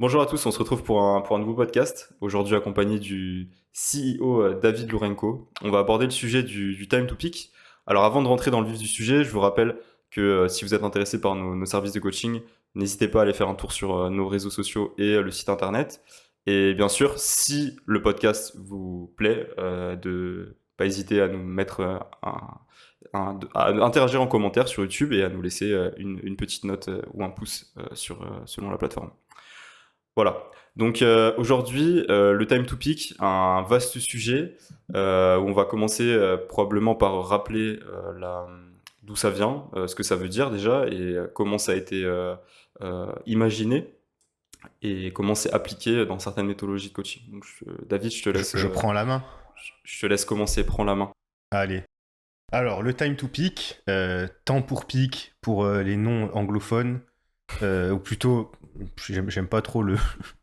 Bonjour à tous, on se retrouve pour un nouveau podcast, aujourd'hui accompagné du CEO David Lourenco. On va aborder le sujet du time to peak. Alors avant de rentrer dans le vif du sujet, je vous rappelle que si vous êtes intéressé par nos services de coaching, n'hésitez pas à aller faire un tour sur nos réseaux sociaux et le site internet. Et bien sûr, si le podcast vous plaît, de pas hésiter à nous mettre à interagir en commentaire sur YouTube et à nous laisser une petite note ou un pouce selon la plateforme. Voilà. Donc aujourd'hui, le time to peak, un vaste sujet où on va commencer probablement par rappeler d'où ça vient, ce que ça veut dire déjà et comment ça a été imaginé et comment c'est appliqué dans certaines méthodologies de coaching. Donc, David, Je prends la main. je te laisse commencer, prends la main. Allez. Alors, le time to peak, temps pour peak pour les non anglophones, ou plutôt, j'aime pas trop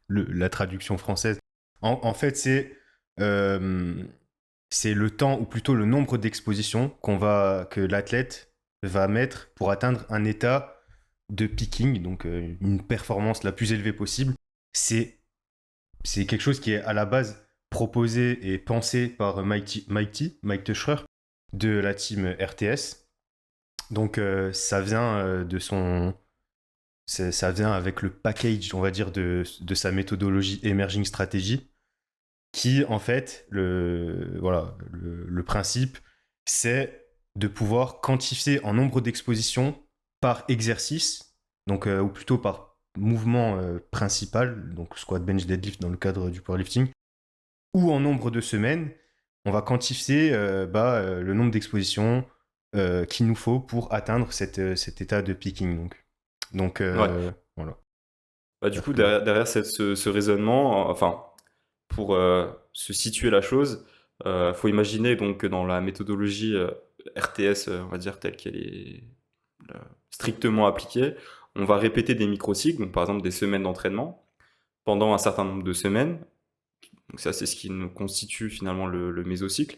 la traduction française. En fait, c'est le temps, ou plutôt le nombre d'expositions que l'athlète va mettre pour atteindre un état de peaking, donc une performance la plus élevée possible. C'est, c'est quelque chose qui est à la base proposé et pensé par Mike Tuchscherer, de la team RTS. Donc ça vient ça vient avec le package, on va dire, de sa méthodologie Emerging Strategy, qui en fait, le principe, c'est de pouvoir quantifier en nombre d'expositions par exercice, donc ou plutôt par mouvement principal, donc squat, bench, deadlift dans le cadre du powerlifting, ou en nombre de semaines, on va quantifier le nombre d'expositions qu'il nous faut pour atteindre cet état de peaking. Donc Ouais. voilà. Bah, du coup, derrière ce raisonnement, enfin, pour se situer la chose, faut imaginer donc que dans la méthodologie RTS, on va dire telle qu'elle est strictement appliquée, on va répéter des microcycles, donc par exemple des semaines d'entraînement, pendant un certain nombre de semaines. Donc ça, c'est ce qui nous constitue finalement le mésocycle.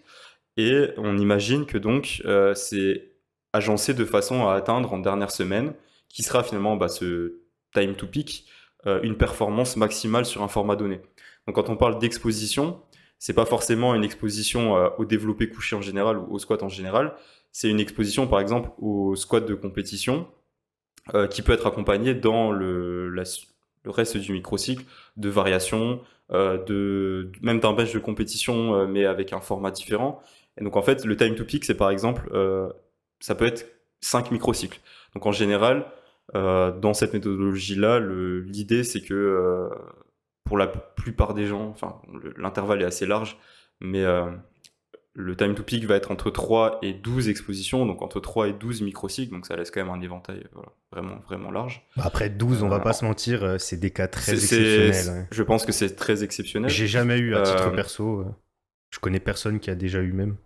Et on imagine que donc c'est agencé de façon à atteindre en dernière semaine, qui sera finalement ce time to peak, une performance maximale sur un format donné. Donc quand on parle d'exposition, c'est pas forcément une exposition au développé couché en général ou au squat en général, c'est une exposition par exemple au squat de compétition qui peut être accompagnée dans le reste du microcycle de variations, même d'un bench de compétition, mais avec un format différent. Et donc en fait, le time to peak, c'est par exemple, ça peut être 5 microcycles. Donc en général, dans cette méthodologie-là, l'idée c'est que pour la plupart des gens, enfin l'intervalle est assez large, mais le time to peak va être entre 3 et 12 expositions, donc entre 3 et 12 microcycles, donc ça laisse quand même un éventail voilà, vraiment, vraiment large. Après 12, on va Euh, pas se mentir, c'est des cas très exceptionnels. Ouais. je pense que c'est très exceptionnel. J'ai jamais eu à titre Euh, perso. Je connais personne qui a déjà eu même.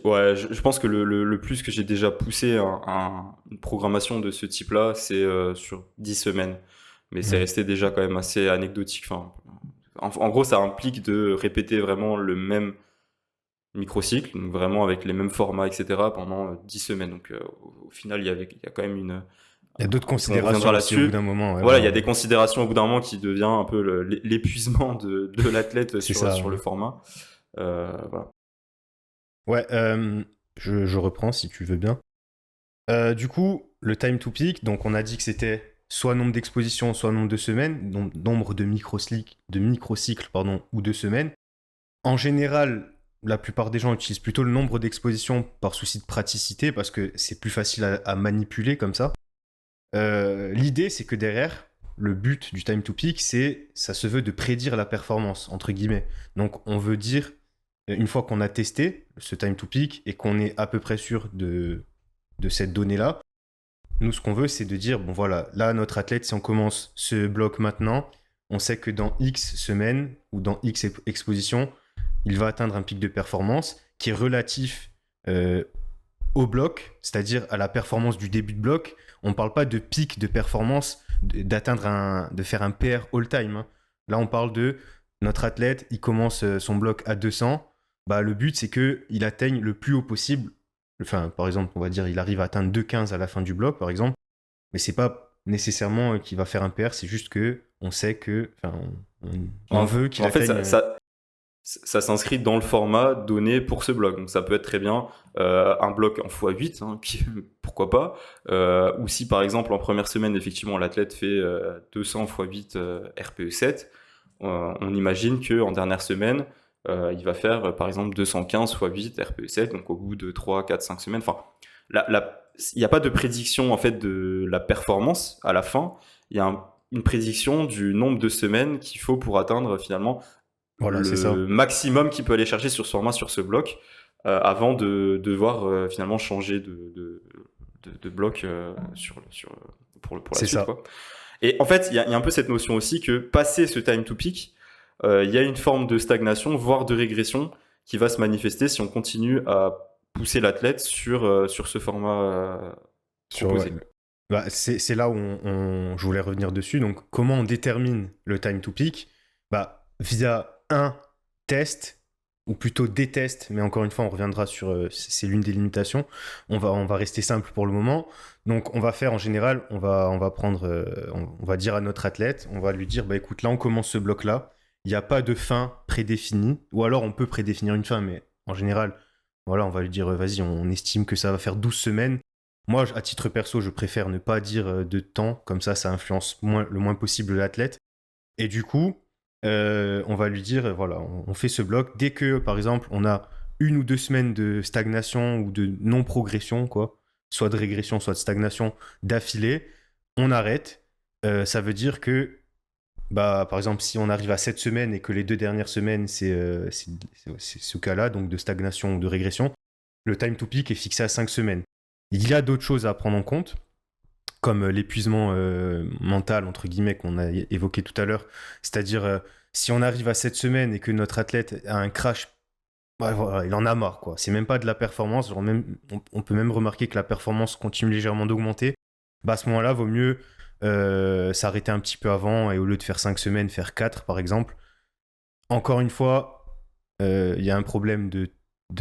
ouais, je pense que le plus que j'ai déjà poussé une programmation de ce type-là, c'est sur 10 semaines. Mais c'est Ouais. resté déjà quand même assez anecdotique. Enfin, en gros, ça implique de répéter vraiment le même microcycle, donc vraiment avec les mêmes formats, etc., pendant 10 semaines. Donc au final, il y a quand même une... Il y a d'autres On reviendra considérations aussi au bout là-dessus. d'un moment. Ouais, Voilà, il y voilà. a des considérations au bout d'un moment qui devient un peu l'épuisement de l'athlète C'est ça. sur le Ouais, format. Voilà. ouais je reprends si tu veux bien. Du coup, le time to peak, donc on a dit que c'était soit nombre d'expositions, soit nombre de semaines, donc nombre de microcycles pardon, ou de semaines. En général, la plupart des gens utilisent plutôt le nombre d'expositions par souci de praticité parce que c'est plus facile à manipuler comme ça. L'idée, c'est que derrière, le but du time to peak, ça se veut de prédire la performance, entre guillemets. Donc, on veut dire, une fois qu'on a testé ce time to peak et qu'on est à peu près sûr de cette donnée-là, nous, ce qu'on veut, c'est de dire, bon voilà, là, notre athlète, si on commence ce bloc maintenant, on sait que dans X semaines ou dans X expositions, il va atteindre un pic de performance qui est relatif euh, au bloc, c'est-à-dire à la performance du début de bloc. On ne parle pas de pic de performance, de faire un PR all-time. Hein. Là, on parle de notre athlète, il commence son bloc à 200. Bah, le but, c'est qu'il atteigne le plus haut possible. Enfin, par exemple, on va dire il arrive à atteindre 2,15 à la fin du bloc, par exemple. Mais c'est pas nécessairement qu'il va faire un PR, c'est juste que on sait que, enfin, on En, veut qu'il en fait, atteigne. ça s'inscrit dans le format donné pour ce bloc. Donc ça peut être très bien un bloc en x8, hein, pourquoi pas. Ou si par exemple en première semaine, effectivement, l'athlète fait 200 x8 RPE7, on imagine qu'en dernière semaine, il va faire par exemple 215 x8 RPE7, donc au bout de 3, 4, 5 semaines. Enfin, il n'y a pas de prédiction en fait de la performance à la fin. Il y a une prédiction du nombre de semaines qu'il faut pour atteindre finalement Voilà, c'est ça. le maximum qu'il peut aller chercher sur ce format, sur ce bloc, avant de devoir finalement changer de bloc pour la C'est suite, ça. quoi. Et en fait, il y a un peu cette notion aussi que passer ce time to peak, il y a une forme de stagnation, voire de régression, qui va se manifester si on continue à pousser l'athlète sur ce format Sur, ouais. proposé. Bah, c'est là où je voulais revenir dessus. Donc, comment on détermine le time to peak? Bah, via un test, ou plutôt des tests, mais encore une fois, on reviendra sur. C'est l'une des limitations. On va rester simple pour le moment. Donc, on va faire en général, on va prendre. On va dire à notre athlète, on va lui dire bah écoute, là, on commence ce bloc-là. Il n'y a pas de fin prédéfinie. Ou alors, on peut prédéfinir une fin, mais en général, voilà, on va lui dire vas-y, on estime que ça va faire 12 semaines. Moi, à titre perso, je préfère ne pas dire de temps, comme ça influence le moins possible l'athlète. Et du coup, on va lui dire, voilà, on fait ce bloc. Dès que, par exemple, on a 1 ou 2 semaines de stagnation ou de non-progression, quoi, soit de régression, soit de stagnation d'affilée, on arrête. Ça veut dire que, bah, par exemple, si on arrive à 7 semaines et que les 2 dernières semaines, c'est ce cas-là, donc de stagnation ou de régression, le time to peak est fixé à 5 semaines. Il y a d'autres choses à prendre en compte, comme l'épuisement mental, entre guillemets, qu'on a évoqué tout à l'heure. C'est-à-dire, si on arrive à 7 semaines et que notre athlète a un crash, ouais, voilà, il en a marre, quoi. C'est même pas de la performance. Genre même, on peut même remarquer que la performance continue légèrement d'augmenter. Bah, à ce moment-là, vaut mieux s'arrêter un petit peu avant et au lieu de faire 5 semaines, faire 4, par exemple. Encore une fois, il y a un problème de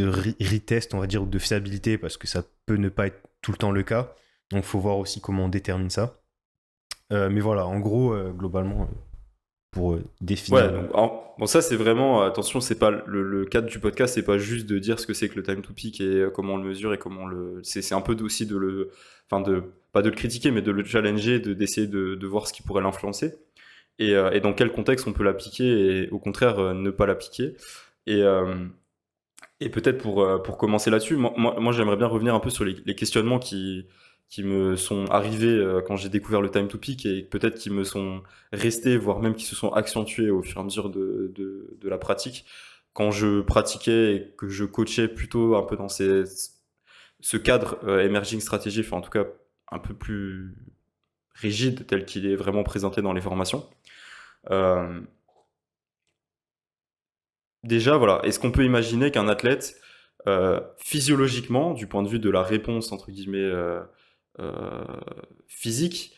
retest, on va dire, ou de fiabilité, parce que ça peut ne pas être tout le temps le cas. Donc, il faut voir aussi comment on détermine ça. Mais voilà, en gros, globalement, pour définir. Ouais, donc bon, ça c'est vraiment attention, c'est pas le cadre du podcast, c'est pas juste de dire ce que c'est que le time to peak et comment on le mesure et comment c'est un peu aussi de le enfin de pas de le critiquer mais de le challenger, d'essayer de voir ce qui pourrait l'influencer et dans quel contexte on peut l'appliquer et au contraire ne pas l'appliquer et et peut-être pour commencer là-dessus, moi j'aimerais bien revenir un peu sur les questionnements qui me sont arrivés quand j'ai découvert le time to peak et peut-être qui me sont restés, voire même qui se sont accentués au fur et à mesure de la pratique. Quand je pratiquais et que je coachais plutôt un peu dans ce cadre emerging strategy, enfin en tout cas un peu plus rigide tel qu'il est vraiment présenté dans les formations. Euh, Déjà, voilà, est-ce qu'on peut imaginer qu'un athlète, physiologiquement, du point de vue de la réponse, entre guillemets, euh, physique,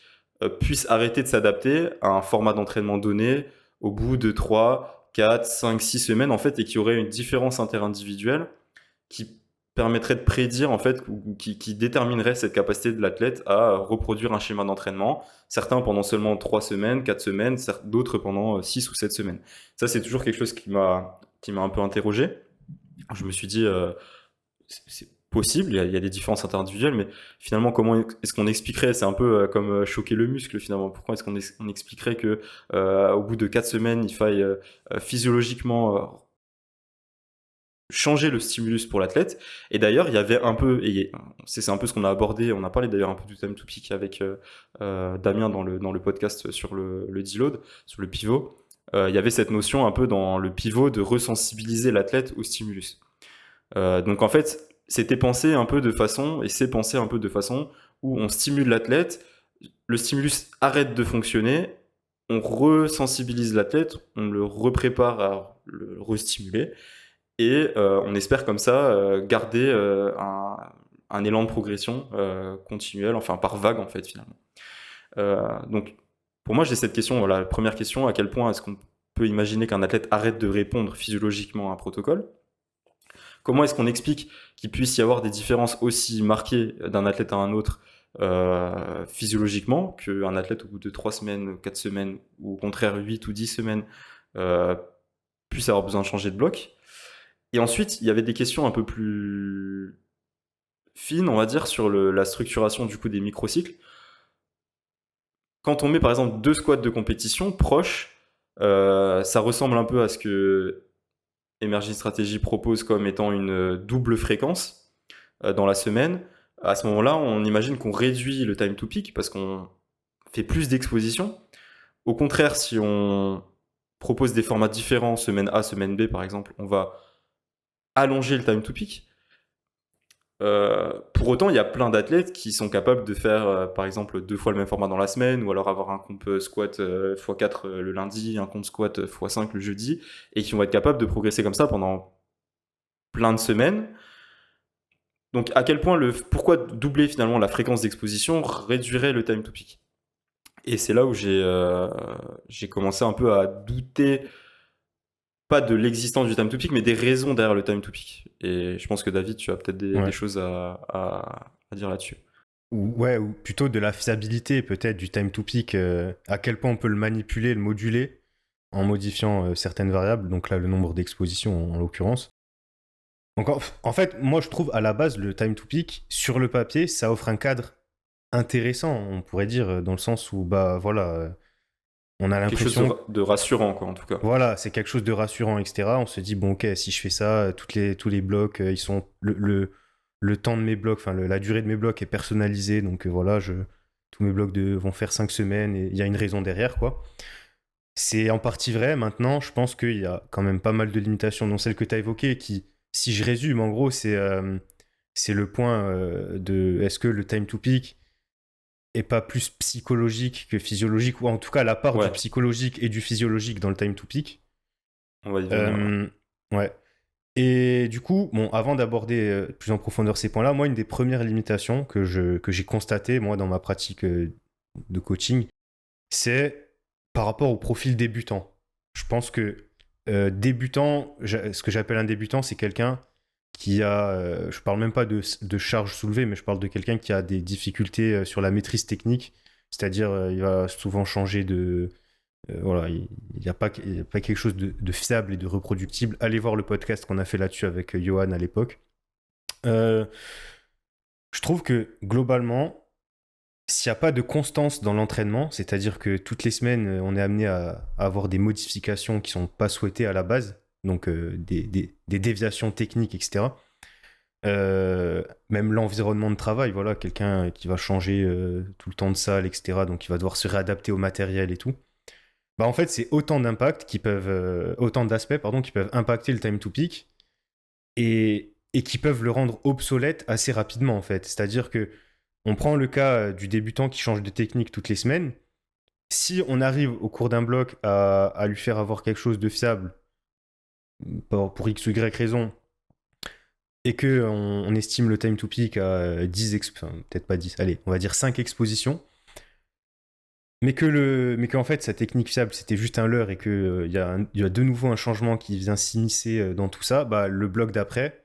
puisse arrêter de s'adapter à un format d'entraînement donné au bout de 3, 4, 5, 6 semaines, en fait, et qu'il y aurait une différence interindividuelle qui permettrait de prédire, en fait, ou qui déterminerait cette capacité de l'athlète à reproduire un schéma d'entraînement, certains pendant seulement 3 semaines, 4 semaines, d'autres pendant 6 ou 7 semaines. Ça, c'est toujours quelque chose qui m'a un peu interrogé. Je me suis dit, c'est possible, il y a des différences interindividuelles, mais finalement, comment est-ce qu'on expliquerait? C'est un peu comme choquer le muscle, finalement. Pourquoi est-ce qu'on expliquerait que au bout de 4 semaines, il faille physiologiquement changer le stimulus pour l'athlète? Et d'ailleurs, il y avait un peu, et c'est un peu ce qu'on a abordé, on a parlé d'ailleurs un peu du time to peak avec Damien dans le podcast sur le deload, sur le pivot. Il y avait cette notion un peu dans le pivot de resensibiliser l'athlète au stimulus. Donc en fait, c'était pensé un peu de façon, et c'est pensé un peu de façon où on stimule l'athlète, le stimulus arrête de fonctionner, on resensibilise l'athlète, on le reprépare à le restimuler, et on espère comme ça garder un élan de progression continuel, enfin par vague en fait finalement. Donc pour moi j'ai cette question, voilà, la première question, à quel point est-ce qu'on peut imaginer qu'un athlète arrête de répondre physiologiquement à un protocole? Comment est-ce qu'on explique qu'il puisse y avoir des différences aussi marquées d'un athlète à un autre physiologiquement qu'un athlète au bout de 3 semaines, 4 semaines, ou au contraire 8 ou 10 semaines, euh, puisse avoir besoin de changer de bloc. Et ensuite, il y avait des questions un peu plus fines, on va dire, sur la structuration du coup des microcycles. Quand on met par exemple 2 squats de compétition proches, ça ressemble un peu à ce que Emerging Strategy propose comme étant une double fréquence dans la semaine. À ce moment-là, on imagine qu'on réduit le time to peak parce qu'on fait plus d'exposition. Au contraire, si on propose des formats différents, semaine A, semaine B par exemple, on va allonger le time to peak. Pour autant, il y a plein d'athlètes qui sont capables de faire, par exemple, 2 fois le même format dans la semaine, ou alors avoir un comp squat x4 le lundi, un comp squat x5 le jeudi, et qui vont être capables de progresser comme ça pendant plein de semaines. Donc, à quel point pourquoi doubler finalement la fréquence d'exposition réduirait le time to peak? Et c'est là où j'ai commencé un peu à douter, pas de l'existence du time to peak, mais des raisons derrière le time to peak. Et je pense que David, tu as peut-être des Ouais. choses à dire là-dessus. Ou plutôt de la fiabilité peut-être du time to peak, à quel point on peut le manipuler, le moduler en modifiant certaines variables, donc là le nombre d'expositions en l'occurrence. Donc en fait, moi je trouve à la base le time to peak, sur le papier, ça offre un cadre intéressant, on pourrait dire, dans le sens où bah voilà, on a Quelque chose l'impression, de rassurant, quoi, en tout cas. voilà, c'est quelque chose de rassurant, etc. On se dit, bon ok, si je fais ça, tous les blocs, ils sont, le temps de mes blocs, enfin la durée de mes blocs est personnalisée, donc voilà, tous mes blocs vont faire 5 semaines et il y a une raison derrière, quoi. C'est en partie vrai. Maintenant, je pense qu'il y a quand même pas mal de limitations, dont celle que tu as évoquée, qui, si je résume, en gros, c'est le point de est-ce que le time to peak est pas plus psychologique que physiologique, ou en tout cas la part du Ouais, psychologique et du physiologique dans le time to peak. on va y venir, ouais. Euh, ouais. Et du coup, bon, avant d'aborder plus en profondeur ces points-là, moi, une des premières limitations que j'ai constatées, moi, dans ma pratique de coaching, c'est par rapport au profil débutant. Je pense que débutant, ce que j'appelle un débutant, c'est quelqu'un qui a, je parle même pas de charge soulevée, mais je parle de quelqu'un qui a des difficultés sur la maîtrise technique, c'est-à-dire il va souvent changer de, voilà, il n'y a, il y a pas quelque chose de fiable et de reproductible. Allez voir le podcast qu'on a fait là-dessus avec Johan à l'époque. Euh, je trouve que globalement, s'il n'y a pas de constance dans l'entraînement, c'est-à-dire que toutes les semaines, on est amené à avoir des modifications qui ne sont pas souhaitées à la base, donc des déviations techniques, etc. Même l'environnement de travail, voilà, quelqu'un qui va changer tout le temps de salle, etc., donc il va devoir se réadapter au matériel et tout. Bah en fait, c'est autant d'impacts qui peuvent, autant d'aspects, pardon, qui peuvent impacter le time to peak et qui peuvent le rendre obsolète assez rapidement, en fait. C'est-à-dire que on prend le cas du débutant qui change de technique toutes les semaines. Si on arrive au cours d'un bloc à lui faire avoir quelque chose de fiable pour X ou Y raison, et que on estime le time to peak à 10, enfin, peut-être pas 10, allez, on va dire 5 expositions, mais qu'en fait sa technique fiable c'était juste un leurre et qu'il y a de nouveau un changement qui vient s'immiscer dans tout ça, bah, le bloc d'après,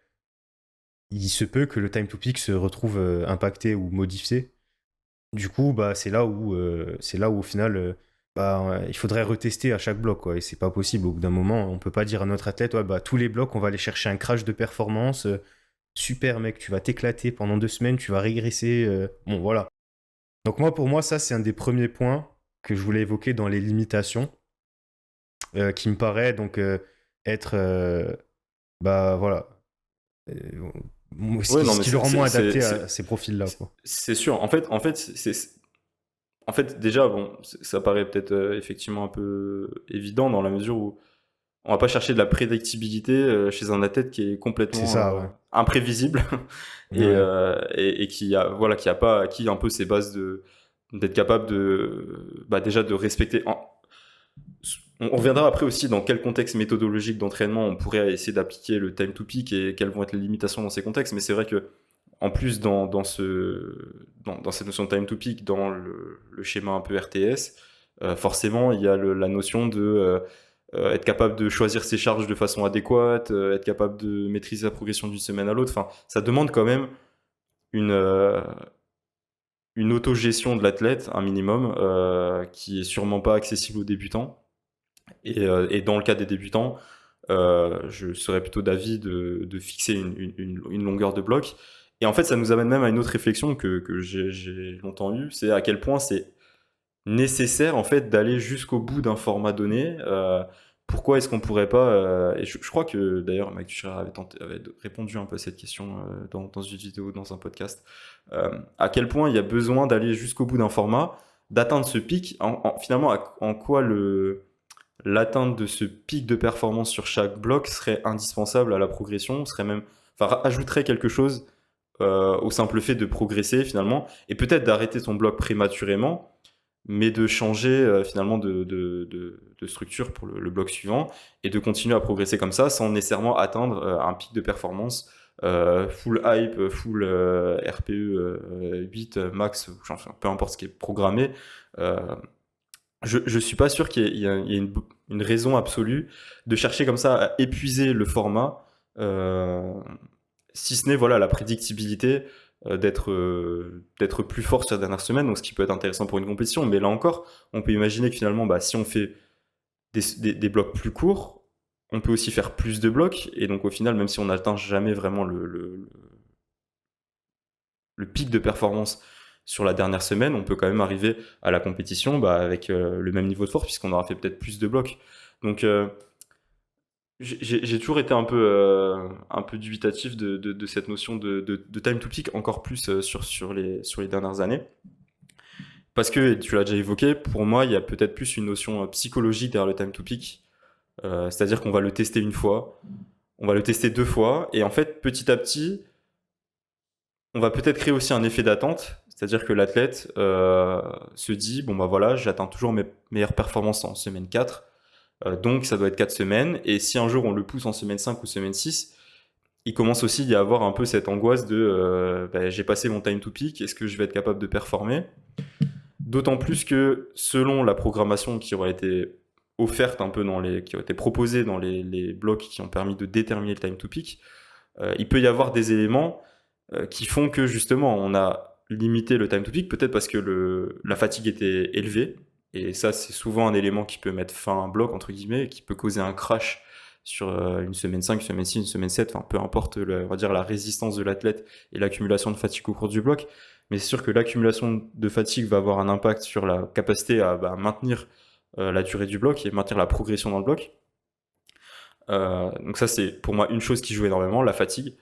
il se peut que le time to peak se retrouve impacté ou modifié. Du coup, bah, c'est là où au final, bah, il faudrait retester à chaque bloc, quoi. Et c'est pas possible. Au bout d'un moment, on peut pas dire à notre athlète, ouais, bah, tous les blocs, on va aller chercher un crash de performance. Super, mec, tu vas t'éclater pendant 2 semaines, tu vas régresser. Bon, voilà. Donc moi, pour moi, ça, c'est un des premiers points que je voulais évoquer dans les limitations, qui me paraît donc être, bah, voilà, euh, Ouais, non, ce mais qui le rend moins adapté à ces profils-là, quoi. c'est sûr. En fait, déjà, bon, ça paraît peut-être effectivement un peu évident dans la mesure où on va pas chercher de la prédictibilité chez un athlète qui est C'est complètement ça, ouais. imprévisible Ouais. et qui a pas acquis un peu ses bases d'être capable de, bah, déjà de respecter. On reviendra après aussi dans quel contexte méthodologique d'entraînement on pourrait essayer d'appliquer le time to peak et quelles vont être les limitations dans ces contextes. Mais c'est vrai que en plus dans cette notion de time to peak, dans le schéma un peu RTS, forcément il y a la notion de être capable de choisir ses charges de façon adéquate, être capable de maîtriser la progression d'une semaine à l'autre. Enfin, ça demande quand même une, une autogestion de l'athlète, un minimum, qui est sûrement pas accessible aux débutants. Et dans le cas des débutants, je serais plutôt d'avis de fixer une longueur de bloc. Et en fait, ça nous amène même à une autre réflexion que j'ai longtemps eue, c'est à quel point c'est nécessaire en fait d'aller jusqu'au bout d'un format donné. Pourquoi est-ce qu'on pourrait pas et je crois que d'ailleurs Mike Tuchel avait répondu un peu à cette question dans une vidéo, dans un podcast. À quel point il y a besoin d'aller jusqu'au bout d'un format, d'atteindre ce pic. Finalement, en quoi l'atteinte de ce pic de performance sur chaque bloc serait indispensable à la progression, serait même, enfin, ajouterait quelque chose au simple fait de progresser finalement, et peut-être d'arrêter ton bloc prématurément, mais de changer finalement de structure pour le bloc suivant, et de continuer à progresser comme ça sans nécessairement atteindre un pic de performance full hype, full RPE 8 max, enfin, peu importe ce qui est programmé. Euh, je suis pas sûr qu'il y ait une raison absolue de chercher comme ça à épuiser le format, euh, si ce n'est voilà, la prédictibilité d'être plus fort sur la dernière semaine, donc ce qui peut être intéressant pour une compétition. Mais là encore, on peut imaginer que finalement, bah, si on fait des blocs plus courts, on peut aussi faire plus de blocs. Et donc au final, même si on n'atteint jamais vraiment le pic de performance sur la dernière semaine, on peut quand même arriver à la compétition bah, avec le même niveau de force, puisqu'on aura fait peut-être plus de blocs. Donc j'ai toujours été un peu dubitatif de cette notion de time to peak, encore plus sur les dernières années. Parce que, et tu l'as déjà évoqué, pour moi, il y a peut-être plus une notion psychologique derrière le time to peak. C'est-à-dire qu'on va le tester une fois, on va le tester deux fois, et en fait, petit à petit, on va peut-être créer aussi un effet d'attente. C'est-à-dire que l'athlète se dit, bon bah voilà, j'atteins toujours mes meilleures performances en semaine 4. Donc ça doit être 4 semaines. Et si un jour on le pousse en semaine 5 ou semaine 6, il commence aussi à y avoir un peu cette angoisse de bah, j'ai passé mon time to peak, est-ce que je vais être capable de performer? D'autant plus que selon la programmation qui aurait été offerte un peu qui aurait été proposée dans les blocs qui ont permis de déterminer le time to peak, il peut y avoir des éléments qui font que justement on a limité le time to peak, peut-être parce que la fatigue était élevée, et ça c'est souvent un élément qui peut mettre fin à un bloc, entre guillemets, et qui peut causer un crash sur une semaine 5, une semaine 6, une semaine 7, enfin peu importe on va dire la résistance de l'athlète et l'accumulation de fatigue au cours du bloc, mais c'est sûr que l'accumulation de fatigue va avoir un impact sur la capacité à maintenir la durée du bloc et maintenir la progression dans le bloc. Donc ça c'est pour moi une chose qui joue énormément, la fatigue.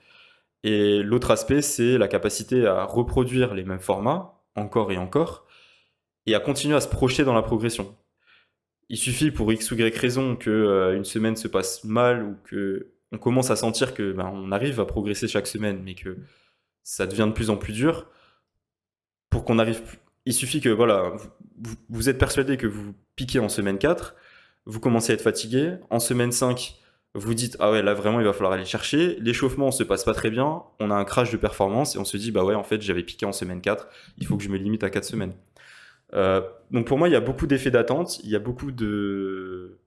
Et l'autre aspect, c'est la capacité à reproduire les mêmes formats, encore et encore, et à continuer à se projeter dans la progression. Il suffit pour X ou Y raison que une semaine se passe mal ou que on commence à sentir que on arrive à progresser chaque semaine, mais que ça devient de plus en plus dur pour qu'on arrive. Il suffit que voilà, vous êtes persuadé que vous piquez en semaine 4, vous commencez à être fatigué, en semaine 5, vous dites ah ouais là vraiment il va falloir aller chercher, l'échauffement se passe pas très bien, on a un crash de performance et on se dit bah ouais en fait j'avais piqué en semaine 4, il faut que je me limite à 4 semaines. Donc pour moi il y a beaucoup d'effets d'attente, il y a beaucoup de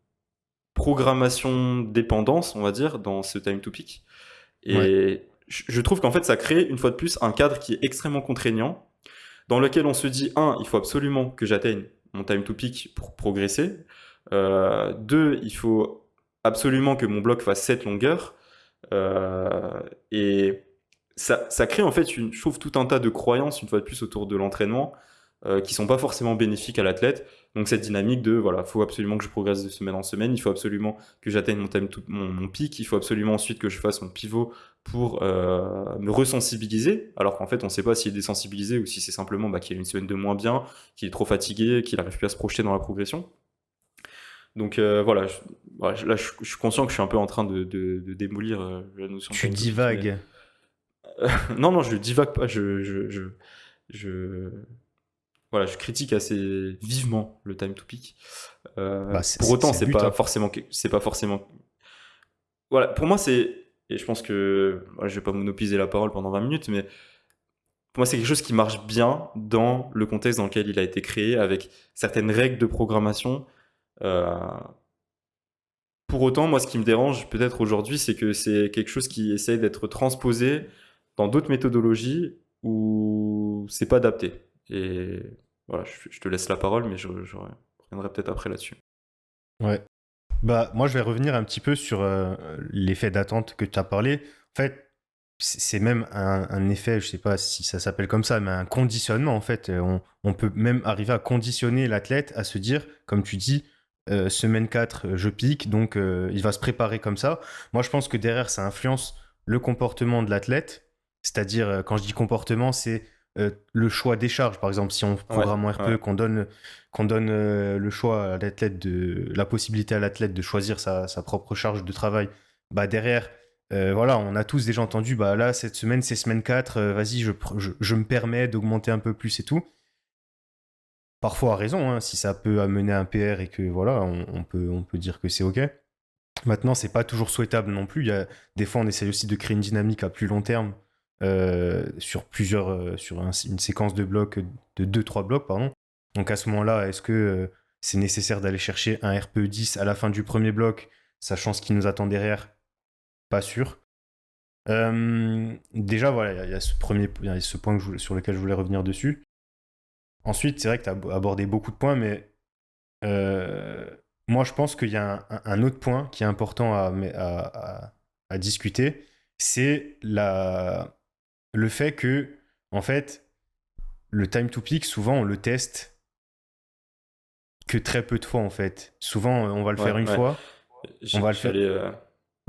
programmation dépendance on va dire dans ce time to peak, Ouais. et je trouve qu'en fait ça crée une fois de plus un cadre qui est extrêmement contraignant dans lequel on se dit, un, il faut absolument que j'atteigne mon time to peak pour progresser. Deux, il faut absolument que mon bloc fasse cette longueur. Et ça crée en fait, je trouve, tout un tas de croyances, une fois de plus, autour de l'entraînement, qui sont pas forcément bénéfiques à l'athlète. Donc cette dynamique de, voilà, faut absolument que je progresse de semaine en semaine, il faut absolument que j'atteigne mon pic, il faut absolument ensuite que je fasse mon pivot pour me resensibiliser, alors qu'en fait on ne sait pas s'il est désensibilisé ou si c'est simplement qu'il a une semaine de moins bien, qu'il est trop fatigué, qu'il n'arrive plus à se projeter dans la progression. Donc voilà, là je suis conscient que je suis un peu en train de démolir la notion de Tu time to peak, mais divagues. non, non, je divague pas, je, voilà, je critique assez vivement le time to peak. Bah, Pour autant, c'est le but, hein. c'est pas forcément. Voilà, pour moi, et je pense que je vais pas monopoliser la parole pendant 20 minutes, mais pour moi, c'est quelque chose qui marche bien dans le contexte dans lequel il a été créé, avec certaines règles de programmation. Euh, pour autant, moi, ce qui me dérange peut-être aujourd'hui, c'est que c'est quelque chose qui essaye d'être transposé dans d'autres méthodologies où c'est pas adapté. Et voilà, je te laisse la parole, mais je reviendrai peut-être après là-dessus. Ouais. Bah, moi, je vais revenir un petit peu sur l'effet d'attente que tu as parlé. En fait, c'est même un effet, je sais pas si ça s'appelle comme ça, mais un conditionnement, en fait. On peut même arriver à conditionner l'athlète à se dire, comme tu dis, semaine 4, je pique, donc il va se préparer comme ça. Moi, je pense que derrière, ça influence le comportement de l'athlète. C'est-à-dire, quand je dis comportement, c'est le choix des charges. Par exemple, si on Ouais, programme en RPE, ouais. qu'on donne le choix à l'athlète la possibilité à l'athlète de choisir sa propre charge de travail, bah derrière, voilà, on a tous déjà entendu, bah là, cette semaine, c'est semaine 4, vas-y, je me permets d'augmenter un peu plus et tout. Parfois à raison, hein, si ça peut amener un PR et que voilà, on peut dire que c'est OK. Maintenant, c'est pas toujours souhaitable non plus. Des fois, on essaye aussi de créer une dynamique à plus long terme sur une séquence de blocs, de deux trois blocs, pardon. Donc à ce moment-là, est-ce que c'est nécessaire d'aller chercher un RPE 10 à la fin du premier bloc, sachant ce qui nous attend derrière? Pas sûr. Déjà, voilà, il y a ce point sur lequel je voulais revenir dessus. Ensuite, c'est vrai que tu as abordé beaucoup de points, mais euh, moi, je pense qu'il y a un autre point qui est important à discuter, c'est le fait que, en fait, le time to peak, souvent, on le teste que très peu de fois, en fait. Souvent, on va le Ouais, faire une ouais. fois, on va le faire. J'allais,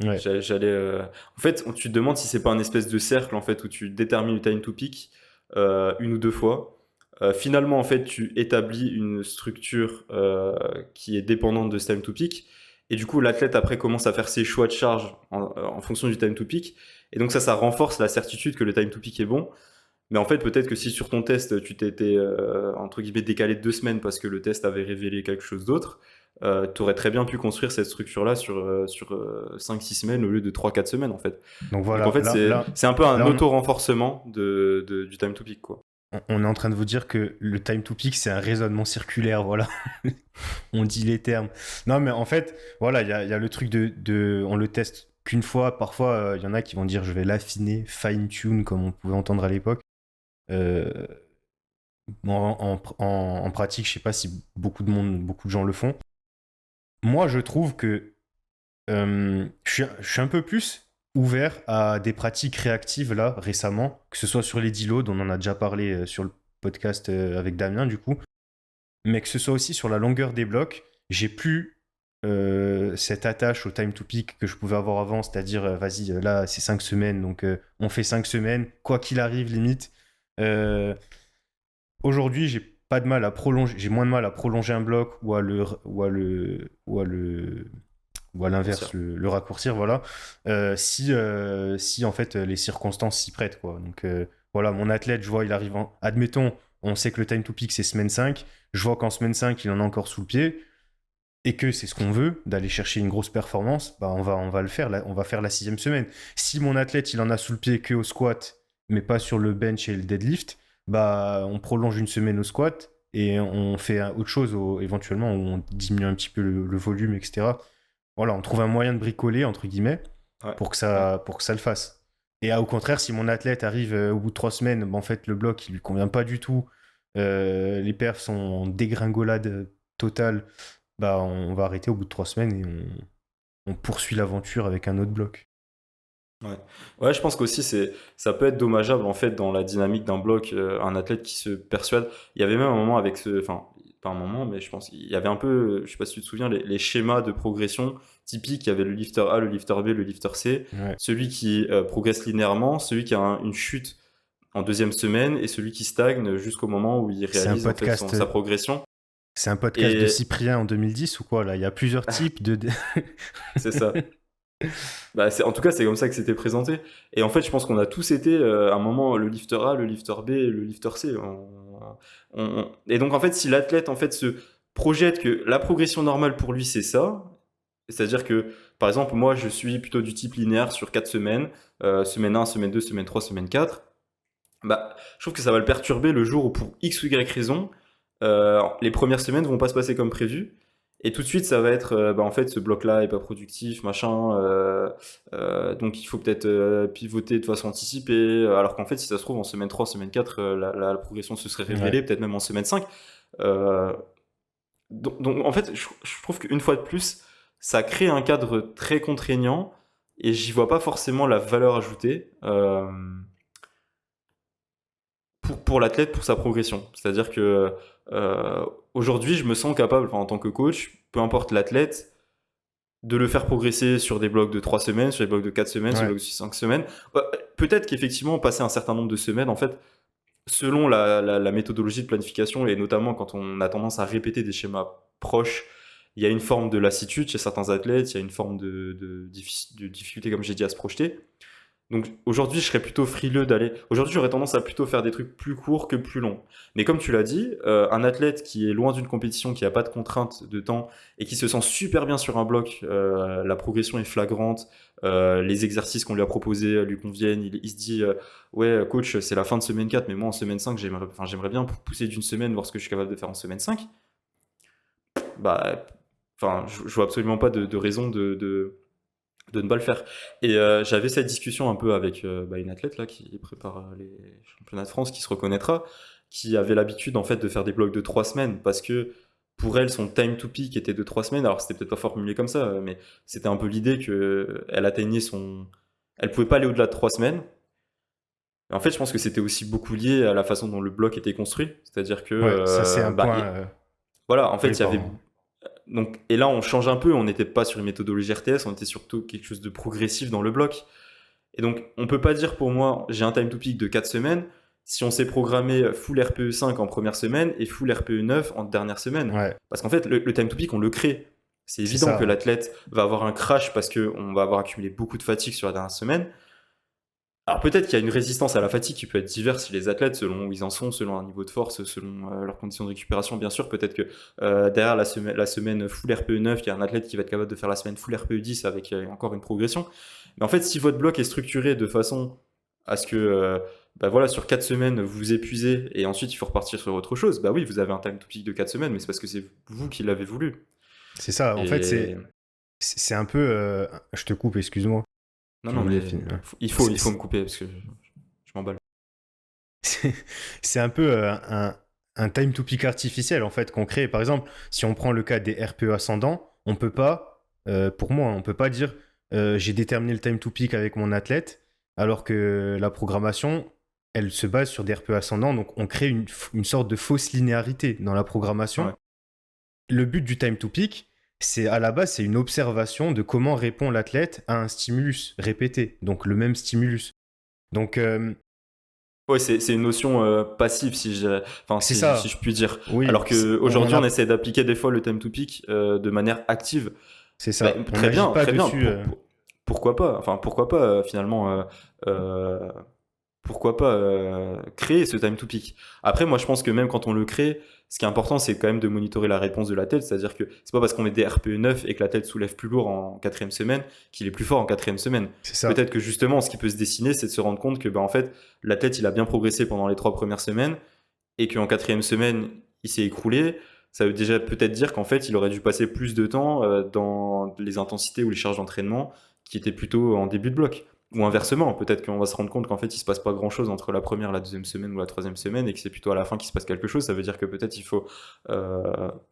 Ouais, En fait, tu te demandes si c'est pas un espèce de cercle en fait où tu détermines le time to peak une ou deux fois. Finalement, en fait, tu établis une structure qui est dépendante de ce time to peak. Et du coup, l'athlète après commence à faire ses choix de charge en fonction du time to peak. Et donc ça renforce la certitude que le time to peak est bon. Mais en fait, peut-être que si sur ton test, tu t'étais, entre guillemets, décalé de 2 semaines parce que le test avait révélé quelque chose d'autre, tu aurais très bien pu construire cette structure-là sur 5-6 semaines au lieu de 3-4 semaines, en fait. donc Donc, en voilà, fait, là, là, c'est un peu un là, auto-renforcement du time to peak, quoi. on est en train de vous dire que le time to peak, c'est un raisonnement circulaire, voilà. On dit les termes. Non, mais en fait, voilà, il y a le truc on le teste qu'une fois. Parfois, il y en a qui vont dire, je vais l'affiner, fine-tune, comme on pouvait entendre à l'époque. Euh, en pratique, je sais pas si beaucoup de gens le font. Moi, je trouve que je suis un peu plus ouvert à des pratiques réactives là récemment, que ce soit sur les deloads, on en a déjà parlé sur le podcast avec Damien du coup, mais que ce soit aussi sur la longueur des blocs. J'ai plus cette attache au time to peak que je pouvais avoir avant, c'est-à-dire vas-y, là c'est 5 semaines, donc on fait 5 semaines, quoi qu'il arrive limite. Euh, Aujourd'hui, j'ai moins de mal à prolonger un bloc ou à l'inverse, Raccourcir. le raccourcir, voilà, si en fait les circonstances s'y prêtent, quoi. Donc voilà, mon athlète, je vois, il arrive admettons, on sait que le time to peak c'est semaine 5, je vois qu'en semaine 5 il en a encore sous le pied, et que c'est ce qu'on veut, d'aller chercher une grosse performance, bah on va le faire, on va faire la 6e semaine. Si mon athlète il en a sous le pied que au squat, mais pas sur le bench et le deadlift, bah on prolonge une semaine au squat et on fait autre chose éventuellement, où on diminue un petit peu le volume, etc. Voilà, on trouve un moyen de bricoler, entre guillemets, Ouais, pour que ouais. ça le fasse. Et au contraire, si mon athlète arrive au bout de 3 semaines, bah, en fait, le bloc, il lui convient pas du tout, les perfs sont en dégringolade totale, bah, on va arrêter au bout de 3 semaines et on poursuit l'aventure avec un autre bloc. Ouais. Ouais, je pense qu'aussi ça peut être dommageable en fait dans la dynamique d'un bloc, un athlète qui se persuade. Il y avait même un moment avec enfin pas un moment, mais je pense il y avait un peu, je sais pas si tu te souviens, les schémas de progression typiques. Il y avait le lifter A, le lifter B, le lifter C. Ouais. Celui qui progresse linéairement, celui qui a une chute en deuxième semaine et celui qui stagne jusqu'au moment où il C'est un réalise en fait podcast, sa progression. c'est un podcast de Et Cyprien en 2010 ou quoi là? Il y a plusieurs types de. c'est ça. Bah, en tout cas, c'est comme ça que c'était présenté. Et en fait, je pense qu'on a tous été à un moment le lifter A, le lifter B, le lifter C. Et donc, en fait, si l'athlète en fait se projette que la progression normale pour lui, c'est ça, c'est-à-dire que, par exemple, moi, je suis plutôt du type linéaire sur 4 semaines, semaine 1, semaine 2, semaine 3, semaine 4. Bah, je trouve que ça va le perturber le jour où, pour X ou Y raison, les premières semaines vont pas se passer comme prévu. Et tout de suite, ça va être, bah, en fait, ce bloc-là est pas productif, machin. Donc, il faut peut-être pivoter de façon anticipée. Alors qu'en fait, si ça se trouve, en semaine 3, semaine 4, la progression se serait Ouais. révélée, peut-être même en semaine 5. Euh, donc, en fait, je trouve qu'une fois de plus, ça crée un cadre très contraignant et j'y vois pas forcément la valeur ajoutée pour l'athlète, pour sa progression. C'est-à-dire que aujourd'hui, je me sens capable, enfin, en tant que coach, peu importe l'athlète, de le faire progresser sur des blocs de 3 semaines, sur des blocs de 4 semaines, sur des Ouais. blocs de 5 semaines. Peut-être qu'effectivement, passer un certain nombre de semaines, en fait, selon la méthodologie de planification, et notamment quand on a tendance à répéter des schémas proches, il y a une forme de lassitude chez certains athlètes, il y a une forme de difficulté, comme j'ai dit, à se projeter. Donc aujourd'hui, je serais plutôt frileux d'aller. Aujourd'hui, j'aurais tendance à plutôt faire des trucs plus courts que plus longs. Mais comme tu l'as dit, un athlète qui est loin d'une compétition, qui n'a pas de contrainte de temps et qui se sent super bien sur un bloc, la progression est flagrante, les exercices qu'on lui a proposés lui conviennent, il se dit ouais, coach, c'est la fin de semaine 4, mais moi en semaine 5, j'aimerais bien pousser d'une semaine, voir ce que je suis capable de faire en semaine 5. Bah, enfin, je vois absolument pas de raison de ne pas le faire. Et j'avais cette discussion un peu avec bah, une athlète là qui prépare les championnats de France, qui se reconnaîtra, qui avait l'habitude en fait de faire des blocs de 3 semaines parce que pour elle son time to peak était de 3 semaines. Alors c'était peut-être pas formulé comme ça, mais c'était un peu l'idée que elle atteignait elle pouvait pas aller au-delà de 3 semaines. Et en fait, je pense que c'était aussi beaucoup lié à la façon dont le bloc était construit, c'est-à-dire que Ouais, ça c'est un bah, point. voilà, en fait, Oui, il y avait pardon. donc, et là, on change un peu, on n'était pas sur une méthodologie RTS, on était surtout quelque chose de progressif dans le bloc. Et donc, on peut pas dire pour moi, j'ai un time to peak de 4 semaines, si on s'est programmé full RPE 5 en première semaine et full RPE 9 en dernière semaine. Ouais, Parce qu'en fait, le time to peak, on le crée. C'est c'est évident que ça. l'athlète va avoir un crash parce qu'on va avoir accumulé beaucoup de fatigue sur la dernière semaine. Alors peut-être qu'il y a une résistance à la fatigue qui peut être diverse chez les athlètes selon où ils en sont, selon leur niveau de force, selon leurs conditions de récupération. Bien sûr, peut-être que derrière la semaine full RPE 9, il y a un athlète qui va être capable de faire la semaine full RPE 10 avec encore une progression. Mais en fait, si votre bloc est structuré de façon à ce que bah voilà, sur 4 semaines, vous vous épuisez et ensuite il faut repartir sur autre chose, bah oui, vous avez un time to peak de 4 semaines, mais c'est parce que c'est vous qui l'avez voulu. C'est ça. En fait, Et c'est un peu. Je te coupe, excuse-moi. non, Tu non, voulais mais finir. Ouais. il faut me couper parce que je m'emballe. C'est c'est un peu un time to peak artificiel en fait qu'on crée. Par exemple, si on prend le cas des RPE ascendants, on peut pas, pour moi, on peut pas dire j'ai déterminé le time to peak avec mon athlète, alors que la programmation, elle se base sur des RPE ascendants, donc on crée une sorte de fausse linéarité dans la programmation. Ouais. Le but du time to peak, c'est à la base, c'est une observation de comment répond l'athlète à un stimulus répété, donc le même stimulus. Donc Ouais, c'est une notion passive, enfin, c'est si ça. je puis dire. Oui, Alors on qu'aujourd'hui, on a essaie d'appliquer des fois le time to peak de manière active. C'est Bah, ça. On n'agit pas très bien. dessus. Pourquoi pas? Enfin, pourquoi pas finalement euh, pourquoi pas créer ce time to peak. Après, moi, je pense que même quand on le crée, ce qui est important, c'est quand même de monitorer la réponse de la tête. C'est-à-dire que c'est pas parce qu'on met des RPE 9 et que la tête soulève plus lourd en quatrième semaine qu'il est plus fort en quatrième semaine. C'est ça. Peut-être que justement, ce qui peut se dessiner, c'est de se rendre compte que, bah, en fait, l'athlète, il a bien progressé pendant les 3 premières semaines et qu'en quatrième semaine, il s'est écroulé. Ça veut déjà peut-être dire qu'en fait, il aurait dû passer plus de temps dans les intensités ou les charges d'entraînement qui étaient plutôt en début de bloc. Ou inversement, peut-être qu'on va se rendre compte qu'en fait, il se passe pas grand-chose entre la première, la deuxième semaine ou la troisième semaine et que c'est plutôt à la fin qu'il se passe quelque chose. Ça veut dire que peut-être il faut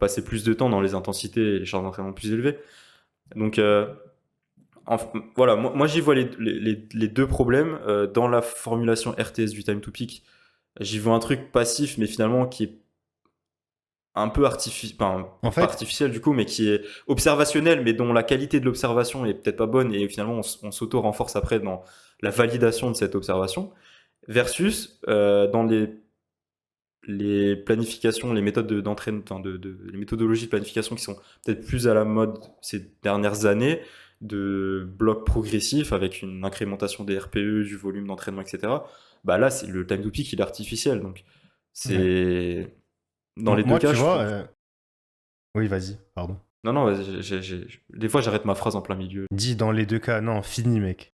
passer plus de temps dans les intensités et les charges d'entraînement plus élevées. Donc voilà, moi j'y vois les deux problèmes. Dans la formulation RTS du time to peak, j'y vois un truc passif, mais finalement qui est un peu enfin, En pas fait, artificiel du coup, mais qui est observationnel, mais dont la qualité de l'observation est peut-être pas bonne, et finalement on s'auto-renforce après dans la validation de cette observation, versus dans les planifications, les méthodes d'entraînement, enfin les méthodologies de planification qui sont peut-être plus à la mode ces dernières années, de blocs progressifs avec une incrémentation des RPE, du volume d'entraînement, etc. Bah là, c'est le time to peak, il est artificiel, donc ouais. c'est dans les deux Moi, cas, tu je vois, trouve. oui, vas-y, pardon. Non, non, vas-y, des fois j'arrête ma phrase en plein milieu. Dis dans les deux cas, non, fini, mec.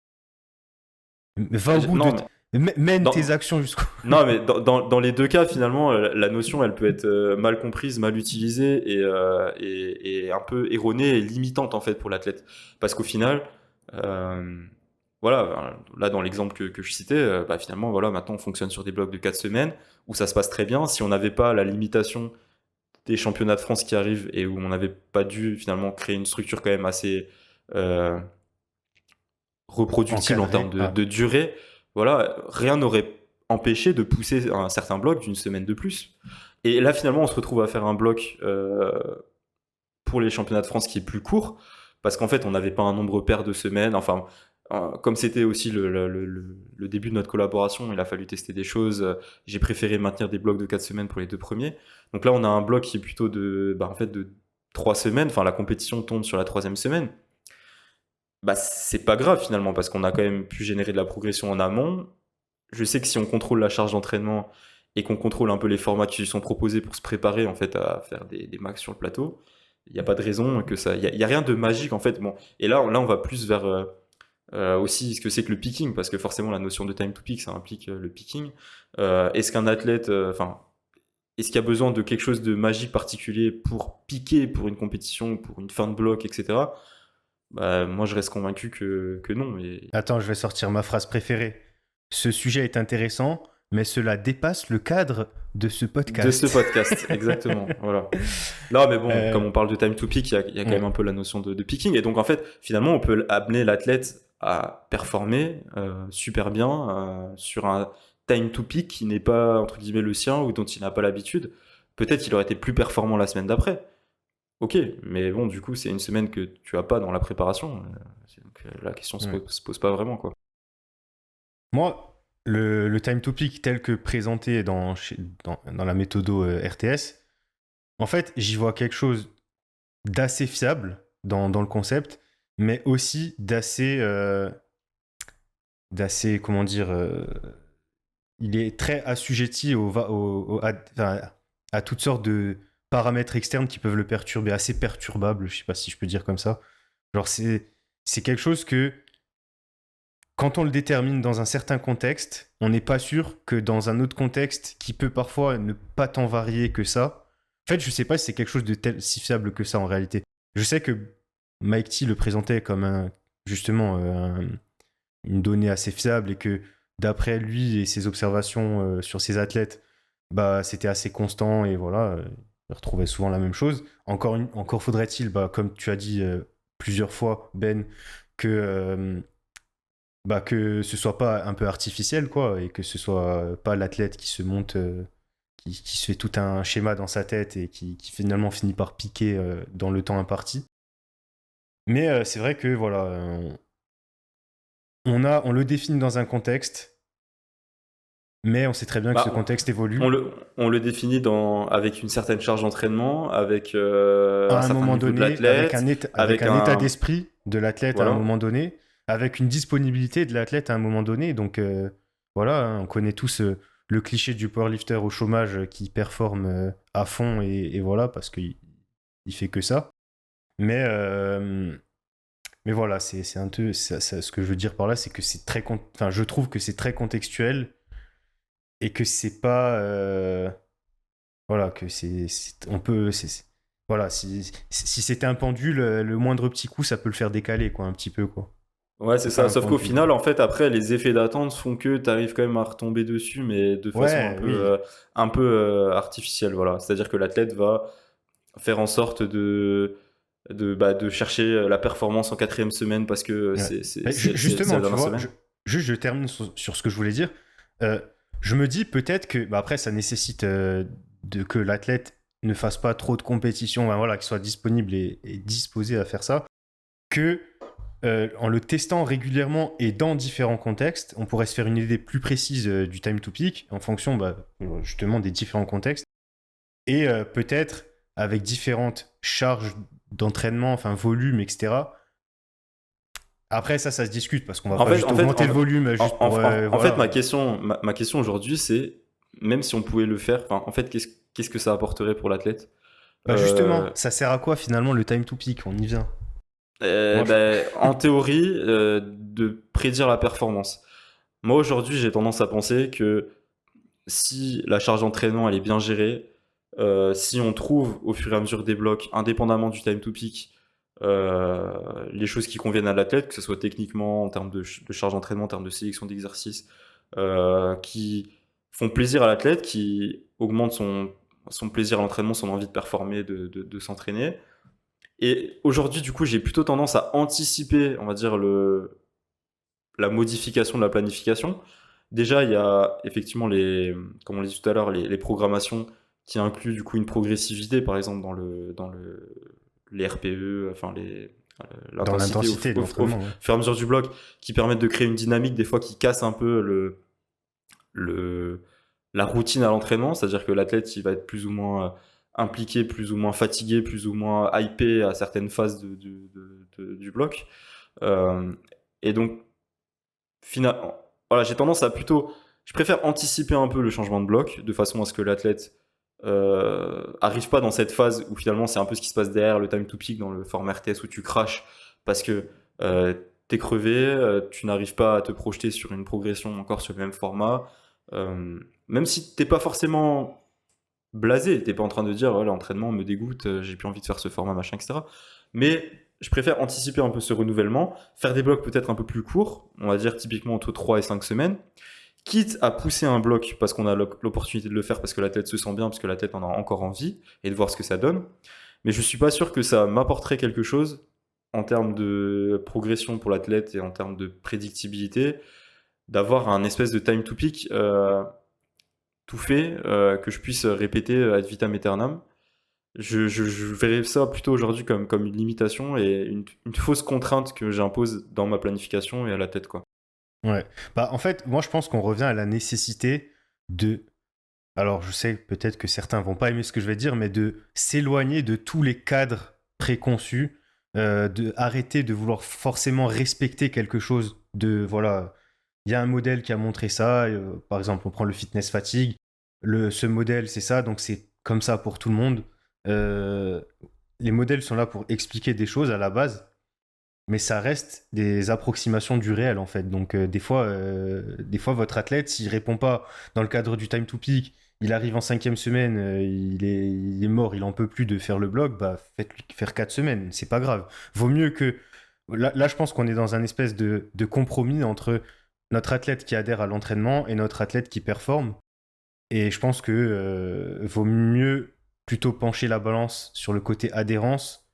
Va au bout de, Non, mais. Mène Dans, tes actions jusqu'au... Non, mais dans les deux cas, finalement, la notion, elle peut être mal comprise, mal utilisée et un peu erronée et limitante, en fait, pour l'athlète. Parce qu'au final, euh, voilà, là, dans l'exemple que je citais, bah, finalement, voilà, maintenant, on fonctionne sur des blocs de 4 semaines où ça se passe très bien. Si on n'avait pas la limitation des championnats de France qui arrivent et où on n'avait pas dû, finalement, créer une structure quand même assez euh, reproductible en termes Encadré. Ah. de durée, voilà, rien n'aurait empêché de pousser un certain bloc d'une semaine de plus. Et là, finalement, on se retrouve à faire un bloc pour les championnats de France qui est plus court, parce qu'en fait, on n'avait pas un nombre pair de semaines. Enfin, comme c'était aussi le début de notre collaboration, il a fallu tester des choses. J'ai préféré maintenir des blocs de 4 semaines pour les deux premiers. Donc là, on a un bloc qui est plutôt en fait, de 3 semaines. Enfin, la compétition tombe sur la troisième semaine. Bah, c'est pas grave finalement parce qu'on a quand même pu générer de la progression en amont. Je sais que si on contrôle la charge d'entraînement et qu'on contrôle un peu les formats qui sont proposés pour se préparer en fait à faire des max sur le plateau, il n'y a pas de raison que ça. Il y a rien de magique en fait. Bon, et là on va plus vers aussi ce que c'est que le picking parce que forcément la notion de time to peak ça implique le picking. Est-ce qu'un athlète, enfin, est-ce qu'il y a besoin de quelque chose de magique particulier pour piquer pour une compétition, pour une fin de bloc, etc. Bah, moi, je reste convaincu que non. Et Attends, je vais sortir ma phrase préférée. Ce sujet est intéressant, mais cela dépasse le cadre de ce de ce podcast. podcast, exactement. Voilà. Non, mais bon, comme Euh, on parle de time to peak, il y a quand même ouais. un peu la notion de picking. Et donc, en fait, finalement, on peut amener l'athlète à performer super bien sur un time to peak qui n'est pas, entre guillemets, le sien ou dont il n'a pas l'habitude. Peut-être qu'il aurait été plus performant la semaine d'après. Ok, mais bon, du coup, c'est une semaine que tu as pas dans la préparation. Donc, la question Ouais. se pose pas vraiment, quoi. Moi, le time to peak tel que présenté dans la méthodo RTS, en fait, j'y vois quelque chose d'assez fiable dans le concept, mais aussi d'assez, comment dire, il est très assujetti enfin, à toutes sortes de paramètres externes qui peuvent le perturber, assez perturbable, je sais pas si je peux dire comme ça. Genre, c'est quelque chose que, quand on le détermine dans un certain contexte, on n'est pas sûr que dans un autre contexte qui peut parfois ne pas tant varier que ça. En fait, je sais pas si c'est quelque chose de si fiable que ça en réalité. Je sais que Mike T le présentait comme justement une donnée assez fiable et que d'après lui et ses observations sur ses athlètes, bah c'était assez constant et voilà, il retrouvait souvent la même chose. Encore faudrait-il, bah, comme tu as dit plusieurs fois, Ben, que que ce soit pas un peu artificiel, quoi, et que ce soit pas l'athlète qui se monte, qui se fait tout un schéma dans sa tête et qui finalement finit par piquer dans le temps imparti. Mais c'est vrai que voilà, on le définit dans un contexte, mais on sait très bien que ce Bah, contexte on évolue. on le définit avec une certaine charge d'entraînement, avec un À un certain moment niveau de donné, avec l'athlète, avec avec un état un. d'esprit de l'athlète à un Voilà. moment donné, avec une disponibilité de l'athlète à un moment donné. Donc voilà, hein, on connaît tous le cliché du powerlifter au chômage qui performe à fond et voilà, parce qu'il il fait que ça. Mais, mais voilà, c'est un peu ce que je veux dire par là, c'est que c'est enfin, je trouve que c'est très contextuel et que c'est pas. Voilà, que on peut. Voilà, si c'était un pendule, le moindre petit coup, ça peut le faire décaler, quoi, un petit peu, quoi. Ouais, c'est C'est pas ça. un Sauf qu'au pendule. final, en fait, après, les effets d'attente font que tu arrives quand même à retomber dessus, mais de façon Ouais, oui. un peu artificielle. Voilà. C'est-à-dire que l'athlète va faire en sorte de chercher la performance en quatrième semaine parce que Ouais. c'est Justement, la tu dernière vois, semaine. juste je termine sur ce que je voulais dire. Euh, je me dis peut-être que, bah après, ça nécessite que l'athlète ne fasse pas trop de compétition, ben voilà, qu'il soit disponible et disposé à faire ça, que en le testant régulièrement et dans différents contextes, on pourrait se faire une idée plus précise du time to peak en fonction justement des différents contextes et peut-être avec différentes charges d'entraînement, enfin volume, etc. Après, ça se discute parce qu'on va En pas fait, juste en fait, augmenter le volume juste pour. en fait, Voilà. ma question aujourd'hui, c'est même si on pouvait le faire, enfin, en fait, qu'est-ce que ça apporterait pour l'athlète? Bah justement, Euh, ça sert à quoi finalement le time to peak? On y vient. Moi, ben, en théorie, de prédire la performance. Moi, aujourd'hui, j'ai tendance à penser que si la charge d'entraînement elle est bien gérée, si on trouve au fur et à mesure des blocs, indépendamment du time to peak, euh, les choses qui conviennent à l'athlète, que ce soit techniquement, en termes de charge d'entraînement, en termes de sélection d'exercice, qui font plaisir à l'athlète, qui augmentent son plaisir à l'entraînement, son envie de performer, de s'entraîner. Et aujourd'hui, du coup, j'ai plutôt tendance à anticiper, on va dire, la modification de la planification. Déjà, il y a effectivement comme on l'a dit tout à l'heure, les programmations qui incluent du coup une progressivité, par exemple les RPE, enfin Dans l'intensité l'intensité de au l'entraînement, ouais. fur et à mesure du bloc, qui permettent de créer une dynamique des fois qui casse un peu le, la routine à l'entraînement, c'est-à-dire que l'athlète il va être plus ou moins impliqué, plus ou moins fatigué, plus ou moins hypé à certaines phases du bloc. Euh, et donc voilà, j'ai tendance à plutôt, je préfère anticiper un peu le changement de bloc, de façon à ce que l'athlète arrive pas dans cette phase où finalement c'est un peu ce qui se passe derrière le time to peak dans le format RTS où tu craches parce que euh, t'es crevé, tu n'arrives pas à te projeter sur une progression encore sur le même format, même si t'es pas forcément blasé, t'es pas en train de dire oh, l'entraînement me dégoûte, j'ai plus envie de faire ce format machin, etc. Mais je préfère anticiper un peu ce renouvellement, faire des blocs peut-être un peu plus courts, on va dire typiquement entre 3 et 5 semaines, quitte à pousser un bloc parce qu'on a l'opportunité de le faire, parce que la tête se sent bien, parce que la tête en a encore envie, et de voir ce que ça donne. Mais je suis pas sûr que ça m'apporterait quelque chose en termes de progression pour l'athlète et en termes de prédictibilité, d'avoir un espèce de time to peak tout fait, que je puisse répéter ad vitam aeternam. Je verrais ça plutôt aujourd'hui comme une limitation et une fausse contrainte que j'impose dans ma planification et à la tête, quoi. Ouais. Bah, en fait, moi, je pense qu'on revient à la nécessité de. Alors, je sais peut-être que certains vont pas aimer ce que je vais dire, mais de s'éloigner de tous les cadres préconçus, de arrêter de vouloir forcément respecter quelque chose. De voilà, il y a un modèle qui a montré ça. Par exemple, on prend le fitness fatigue. Ce modèle, c'est ça, donc c'est comme ça pour tout le monde. Euh, les modèles sont là pour expliquer des choses à la base, mais ça reste des approximations du réel en fait. Donc des fois votre athlète, s'il répond pas dans le cadre du time to peak, il arrive en cinquième semaine, il est mort, il en peut plus de faire le bloc, bah faites-lui faire 4 semaines, c'est pas grave. Vaut mieux que là je pense qu'on est dans un espèce de compromis entre notre athlète qui adhère à l'entraînement et notre athlète qui performe. Et je pense que vaut mieux plutôt pencher la balance sur le côté adhérence,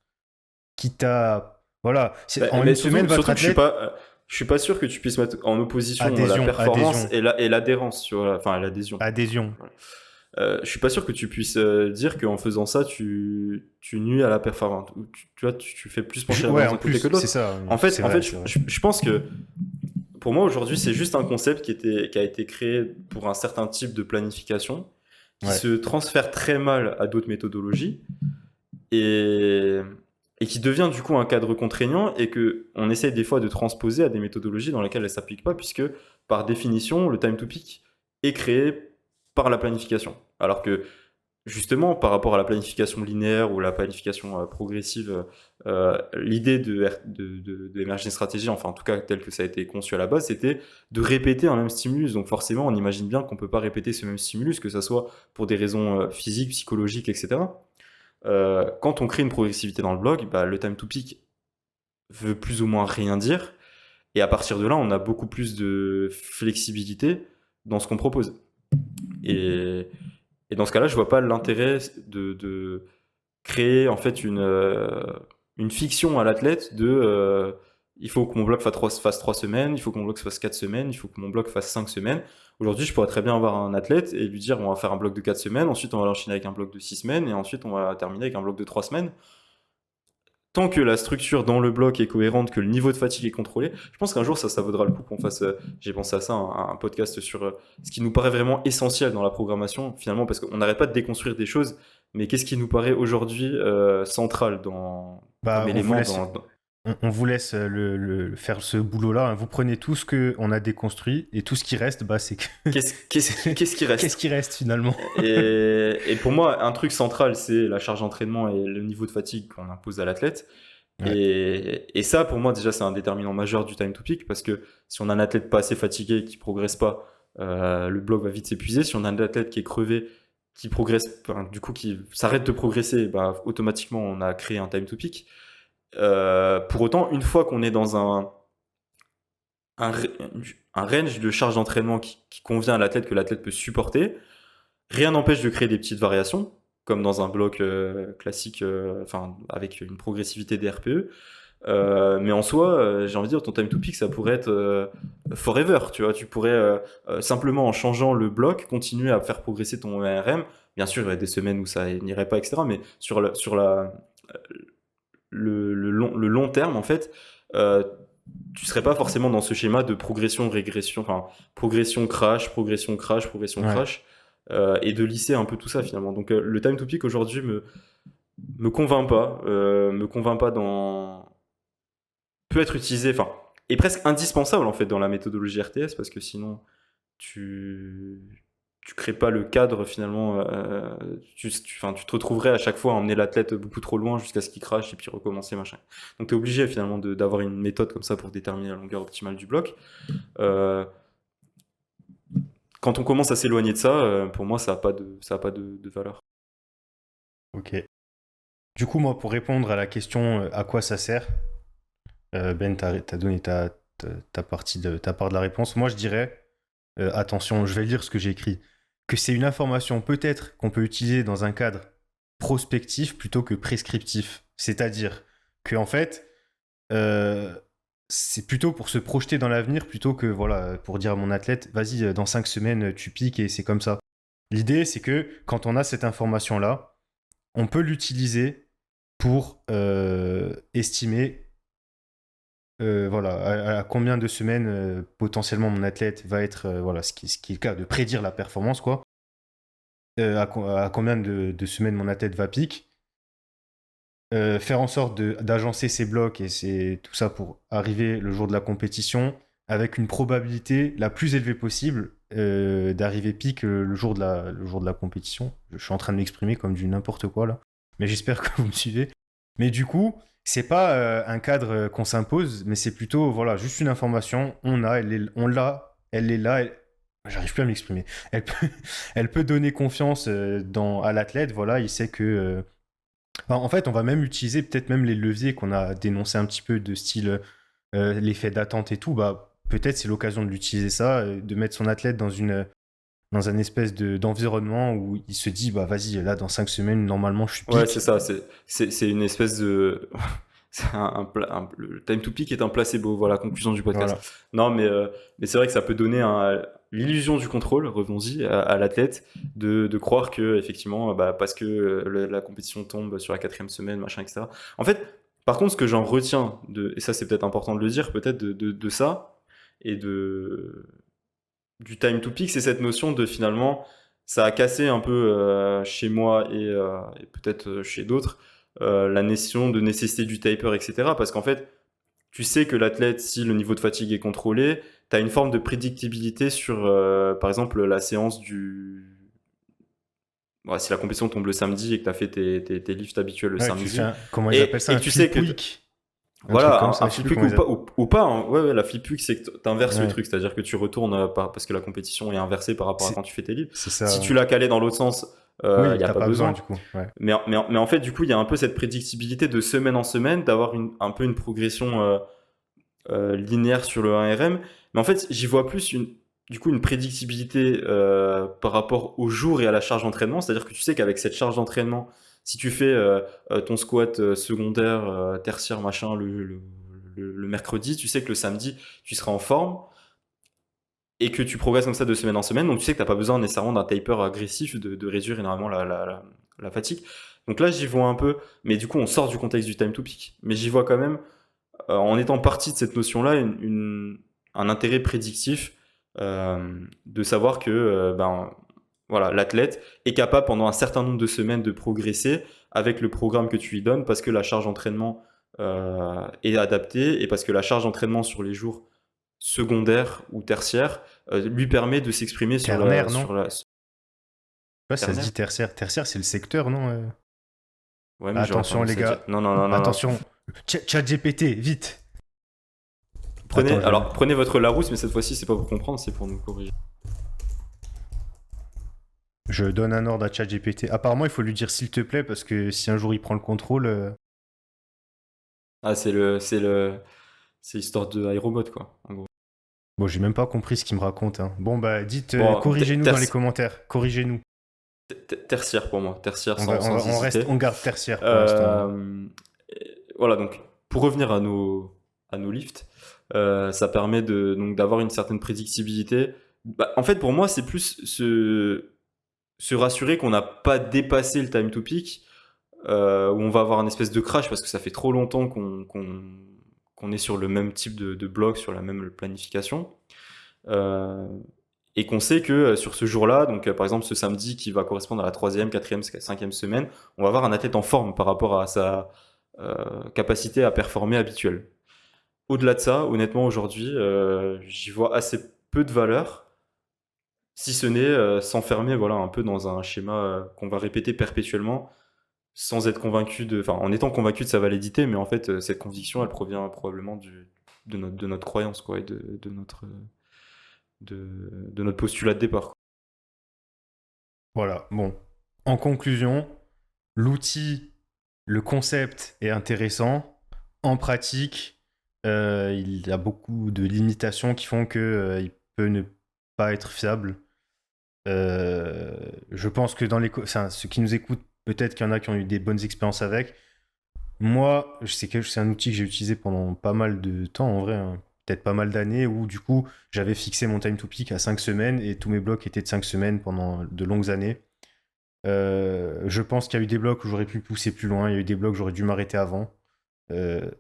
quitte à voilà, en une Mais semaine, votre surtout que athlète, je suis pas sûr que tu puisses mettre en opposition la adhésion, performance adhésion, et l'adhérence sur enfin l'adhésion. adhésion. Voilà. Je suis pas sûr que tu puisses dire qu'en faisant ça, tu nuis à la performance. Ou tu vois, tu fais plus pencher la Ouais, balance en d'un côté que plus, de c'est l'autre. ça. C'est En vrai, fait, c'est vrai. je pense que pour moi aujourd'hui, c'est juste un concept qui a été créé pour un certain type de planification, qui Ouais. se transfère très mal à d'autres méthodologies et, et qui devient du coup un cadre contraignant et que on essaye des fois de transposer à des méthodologies dans lesquelles elles ne s'appliquent pas, puisque par définition, le time to peak est créé par la planification. Alors que justement, par rapport à la planification linéaire ou la planification progressive, l'idée d'émerger une stratégie, enfin en tout cas telle que ça a été conçu à la base, c'était de répéter un même stimulus. Donc forcément, on imagine bien qu'on ne peut pas répéter ce même stimulus, que ce soit pour des raisons physiques, psychologiques, etc. Quand on crée une progressivité dans le blog, bah, le time to peak veut plus ou moins rien dire. Et à partir de là, on a beaucoup plus de flexibilité dans ce qu'on propose. Et, et dans ce cas-là, je vois pas l'intérêt de créer en fait une fiction à l'athlète de il faut que mon bloc fasse 3 semaines, il faut que mon bloc fasse 4 semaines, il faut que mon bloc fasse 5 semaines. Aujourd'hui, je pourrais très bien avoir un athlète et lui dire on va faire un bloc de 4 semaines, ensuite on va l'enchaîner avec un bloc de 6 semaines et ensuite on va terminer avec un bloc de 3 semaines. Tant que la structure dans le bloc est cohérente, que le niveau de fatigue est contrôlé, je pense qu'un jour ça vaudra le coup qu'on fasse, j'ai pensé à ça, un podcast sur ce qui nous paraît vraiment essentiel dans la programmation, finalement, parce qu'on n'arrête pas de déconstruire des choses, mais qu'est-ce qui nous paraît aujourd'hui central comme Bah, élément on vous laisse faire ce boulot-là, hein. Vous prenez tout ce qu'on a déconstruit et tout ce qui reste, bah, c'est que. qu'est-ce qui reste. Qu'est-ce qui reste finalement? Et pour moi, un truc central, c'est la charge d'entraînement et le niveau de fatigue qu'on impose à l'athlète. Ouais. Et ça, pour moi, déjà, c'est un déterminant majeur du time to peak parce que si on a un athlète pas assez fatigué qui progresse pas, le bloc va vite s'épuiser. Si on a un athlète qui est crevé, qui progresse, enfin, du coup, qui s'arrête de progresser, bah, automatiquement, on a créé un time to peak. Pour autant, une fois qu'on est dans un, un range de charge d'entraînement qui convient à l'athlète, que l'athlète peut supporter, rien n'empêche de créer des petites variations, comme dans un bloc classique, enfin, avec une progressivité des RPE. Mais en soi, j'ai envie de dire, ton time to peak, ça pourrait être forever, tu vois. Tu pourrais simplement en changeant le bloc, continuer à faire progresser ton RM. Bien sûr, il y aurait des semaines où ça n'irait pas, etc. Mais le long terme, en fait, euh, tu serais pas forcément dans ce schéma de progression, régression, enfin, progression, crash, progression, crash, progression, Ouais. crash, et de lisser un peu tout ça finalement. Donc le time to peak aujourd'hui me convainc pas dans peut être utilisé, enfin, est presque indispensable en fait dans la méthodologie RTS parce que sinon tu tu crées pas le cadre finalement, enfin, tu te retrouverais à chaque fois à emmener l'athlète beaucoup trop loin jusqu'à ce qu'il crache et puis recommencer machin. Donc tu es obligé finalement d'avoir une méthode comme ça pour déterminer la longueur optimale du bloc. Euh, Quand on commence à s'éloigner de ça, pour moi ça a pas de valeur. Ok. Du coup, moi, pour répondre à la question à quoi ça sert, Ben, t'as donné ta partie ta part de la réponse. Moi, je dirais, attention, je vais lire ce que j'ai écrit, que c'est une information peut-être qu'on peut utiliser dans un cadre prospectif plutôt que prescriptif. C'est-à-dire que, en fait, euh, c'est plutôt pour se projeter dans l'avenir plutôt que, voilà, pour dire à mon athlète, vas-y, dans 5 semaines, tu piques et c'est comme ça. L'idée, c'est que quand on a cette information-là, on peut l'utiliser pour estimer voilà, à combien de semaines potentiellement mon athlète va être, voilà, ce qui est le cas, de prédire la performance, quoi. À combien de semaines mon athlète va pique. Faire en sorte d'agencer ses blocs et tout ça pour arriver le jour de la compétition avec une probabilité la plus élevée possible d'arriver pique le jour de la compétition. Je suis en train de m'exprimer comme du n'importe quoi là, mais j'espère que vous me suivez. Mais du coup, c'est pas un cadre qu'on s'impose, mais c'est plutôt voilà, juste une information. On l'a, elle est là. J'arrive plus à m'exprimer. Elle peut, elle peut donner confiance à l'athlète. Voilà, il sait que enfin, en fait, on va même utiliser peut-être même les leviers qu'on a dénoncés un petit peu de style l'effet d'attente et tout. Bah, peut-être c'est l'occasion de l'utiliser ça, de mettre son athlète dans un espèce d'environnement où il se dit bah vas-y là dans 5 semaines normalement je suis Ouais, c'est pique. ça, c'est une espèce de c'est le time to peak est un placebo, voilà, conclusion du podcast. Voilà. Non, mais c'est vrai que ça peut donner l'illusion du contrôle, revenons-y, à l'athlète, de croire que, effectivement, bah, parce que la compétition tombe sur la quatrième semaine, machin, etc. En fait, par contre, ce que j'en retiens, et ça c'est peut-être important de le dire, peut-être de ça, et du time to peak, c'est cette notion de finalement, ça a cassé un peu chez moi et peut-être chez d'autres, la notion de nécessité du taper, etc. Parce qu'en fait, tu sais que l'athlète, si le niveau de fatigue est contrôlé, tu as une forme de prédictibilité sur, par exemple, la séance du... Bon, si la compétition tombe le samedi et que tu as fait tes lifts habituels le Ouais, tu fais samedi, comment ils appellent ça, et un que tu sais flip que week. Un truc comme voilà, ça, un je sais flip plus week comment ou ils pas, appellent. ou pas hein. Ouais, ouais, la flip week, c'est que t'inverses le Ouais. truc, c'est-à-dire que tu retournes parce que la compétition est inversée par rapport à C'est quand tu fais tes livres. c'est Si ça, ouais. tu l'as calé dans l'autre sens, il Oui, n'y a t'as pas pas besoin du besoin. coup. Ouais. Mais en fait, du coup, il y a un peu cette prédictibilité de semaine en semaine, d'avoir un peu une progression linéaire sur le 1RM. Mais en fait, j'y vois plus du coup, une prédictibilité par rapport au jour et à la charge d'entraînement. C'est-à-dire que tu sais qu'avec cette charge d'entraînement, si tu fais ton squat secondaire, tertiaire, machin, le mercredi, tu sais que le samedi, tu seras en forme et que tu progresses comme ça de semaine en semaine. Donc tu sais que tu n'as pas besoin nécessairement d'un taper agressif de réduire énormément la fatigue. Donc là, j'y vois un peu, mais du coup, on sort du contexte du time to peak. Mais j'y vois quand même, en étant partie de cette notion-là, un intérêt prédictif de savoir que ben, voilà, l'athlète est capable pendant un certain nombre de semaines de progresser avec le programme que tu lui donnes parce que la charge d'entraînement est adaptée et parce que la charge d'entraînement sur les jours secondaires ou tertiaires lui permet de s'exprimer Ternaire, non? sur la Ouais, ça se dit ternaire. tertiaire. Tertiaire, c'est le secteur, non Ouais, mais j'aurais Attention, les tendance à dire. gars. Non, non, non, non, non. Attention. ChatGPT, vite. Attends, Prenez votre Larousse, mais cette fois-ci, c'est pas pour comprendre, c'est pour nous corriger. je donne un ordre à ChatGPT. Apparemment, il faut lui dire s'il te plaît, parce que si un jour il prend le contrôle... Ah, c'est l'histoire de iRobot, quoi, en gros. Bon, j'ai même pas compris ce qu'il me raconte. Hein. Bon, bah, dites, Bon, corrigez-nous dans les commentaires. Corrigez-nous. tertiaire pour moi, tertiaire sans hésiter. On garde tertiaire pour l'instant. Euh, voilà, donc pour revenir à nos lifts, ça permet donc d'avoir une certaine prédictibilité. Bah, en fait, pour moi, c'est plus se rassurer qu'on n'a pas dépassé le time to peak, où on va avoir un espèce de crash parce que ça fait trop longtemps qu'on est sur le même type de bloc, sur la même planification. Euh, et qu'on sait que sur ce jour-là, donc par exemple ce samedi qui va correspondre à la troisième, quatrième, cinquième semaine, on va avoir un athlète en forme par rapport à sa capacité à performer habituelle. Au-delà de ça, honnêtement aujourd'hui, j'y vois assez peu de valeur, si ce n'est s'enfermer voilà un peu dans un schéma qu'on va répéter perpétuellement, sans être convaincu enfin en étant convaincu de sa validité, mais en fait cette conviction elle provient probablement de notre croyance quoi, et de notre postulat de départ. Voilà, bon. En conclusion, l'outil, le concept est intéressant. En pratique, il y a beaucoup de limitations qui font que il peut ne pas être fiable. Je pense que enfin, ceux qui nous écoutent, peut-être qu'il y en a qui ont eu des bonnes expériences avec. Moi, je sais que c'est un outil que j'ai utilisé pendant pas mal de temps, en vrai, hein. Peut-être pas mal d'années, où du coup, j'avais fixé mon time to peak à 5 semaines et tous mes blocs étaient de 5 semaines pendant de longues années. Je pense qu'il y a eu des blocs où j'aurais pu pousser plus loin, il y a eu des blocs où j'aurais dû m'arrêter avant. Euh,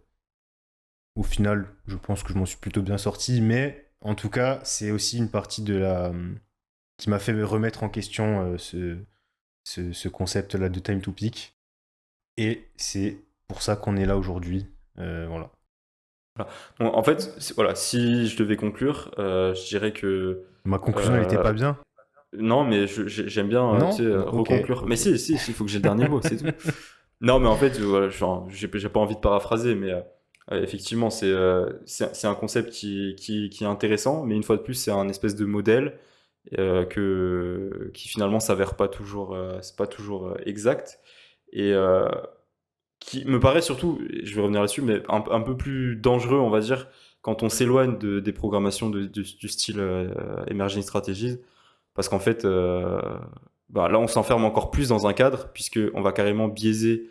Au final, je pense que je m'en suis plutôt bien sorti, mais en tout cas, c'est aussi une partie de la qui m'a fait remettre en question ce concept-là de time to peak. Et c'est pour ça qu'on est là aujourd'hui. Voilà. Voilà. Bon, en fait, voilà, si je devais conclure, je dirais que Ma conclusion, elle était euh, pas bien. non, mais j'aime bien tu sais, Non? Ok. reconclure. Mais Ok. si, il faut que j'ai le dernier mot, c'est tout. Non, mais en fait, voilà, enfin, j'ai pas envie de paraphraser, mais effectivement, c'est un concept qui est intéressant, mais une fois de plus, c'est un espèce de modèle qui finalement s'avère pas toujours, c'est pas toujours exact. Et qui me paraît surtout, et je vais revenir là-dessus, mais un peu plus dangereux, on va dire, quand on s'éloigne des programmations du style Emerging Strategies, parce qu'en fait, bah, là, on s'enferme encore plus dans un cadre, puisqu'on va carrément biaiser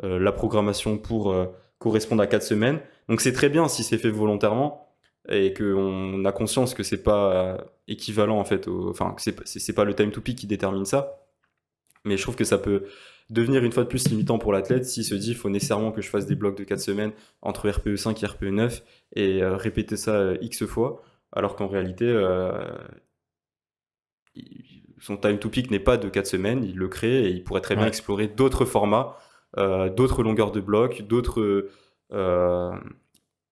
la programmation pour correspondre à 4 semaines. Donc c'est très bien si c'est fait volontairement, et qu'on a conscience que c'est pas équivalent, en fait, enfin, que c'est pas le time to peak qui détermine ça, mais je trouve que ça peut devenir une fois de plus limitant pour l'athlète s'il se dit il faut nécessairement que je fasse des blocs de 4 semaines entre RPE 5 et RPE 9 et répéter ça X fois, alors qu'en réalité, son time to peak n'est pas de 4 semaines, il le crée et il pourrait très bien Ouais. explorer d'autres formats, d'autres longueurs de blocs, d'autres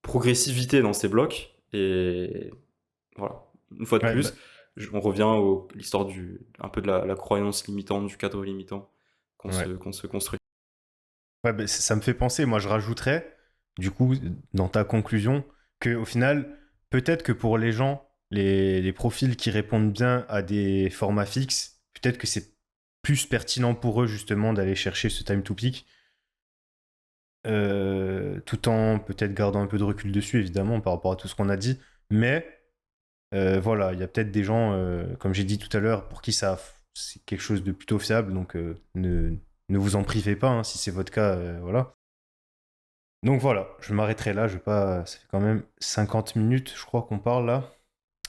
progressivités dans ces blocs. Et voilà, une fois de Ouais, bah, plus, on revient à l'histoire un peu de la croyance limitante, du cadre limitant ouais. qu'on se construit. Ouais, bah, ça me fait penser, moi je rajouterais, du coup, dans ta conclusion, que au final, peut-être que pour les gens, les profils qui répondent bien à des formats fixes, peut-être que c'est plus pertinent pour eux justement d'aller chercher ce time to peak, tout en peut-être gardant un peu de recul dessus, évidemment, par rapport à tout ce qu'on a dit. Mais voilà, il y a peut-être des gens, comme j'ai dit tout à l'heure, pour qui ça c'est quelque chose de plutôt fiable, donc ne vous en privez pas, hein, si c'est votre cas, voilà. Donc voilà, je m'arrêterai là, je vais pas... Ça fait quand même 50 minutes, je crois qu'on parle là.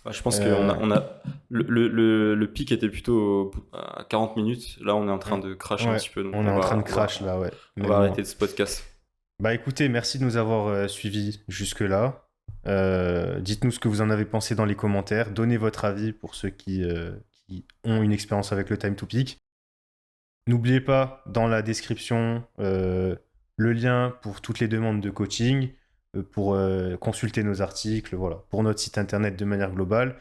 Ouais, je pense Euh, le pic était plutôt à 40 minutes. Là, on est en train de crash un ouais, petit peu, donc on est en train de crash là, ouais. on Mais va bon. arrêter ce podcast. Bah écoutez, merci de nous avoir suivis jusque-là. Dites-nous ce que vous en avez pensé dans les commentaires. Donnez votre avis pour ceux qui ont une expérience avec le time to peak. N'oubliez pas, dans la description, le lien pour toutes les demandes de coaching, pour consulter nos articles, voilà, pour notre site internet de manière globale.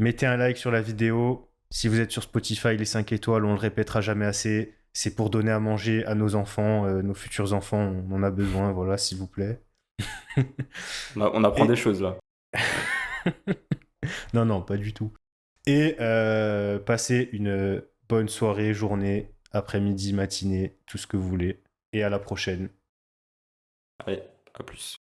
Mettez un like sur la vidéo. Si vous êtes sur Spotify, les 5 étoiles, on le répétera jamais assez. C'est pour donner à manger à nos enfants, nos futurs enfants, on en a besoin, voilà, s'il vous plaît. On apprend des Et choses là. non, non, pas du tout. Et passez une bonne soirée, journée, après-midi, matinée, tout ce que vous voulez. Et à la prochaine. Allez, à plus.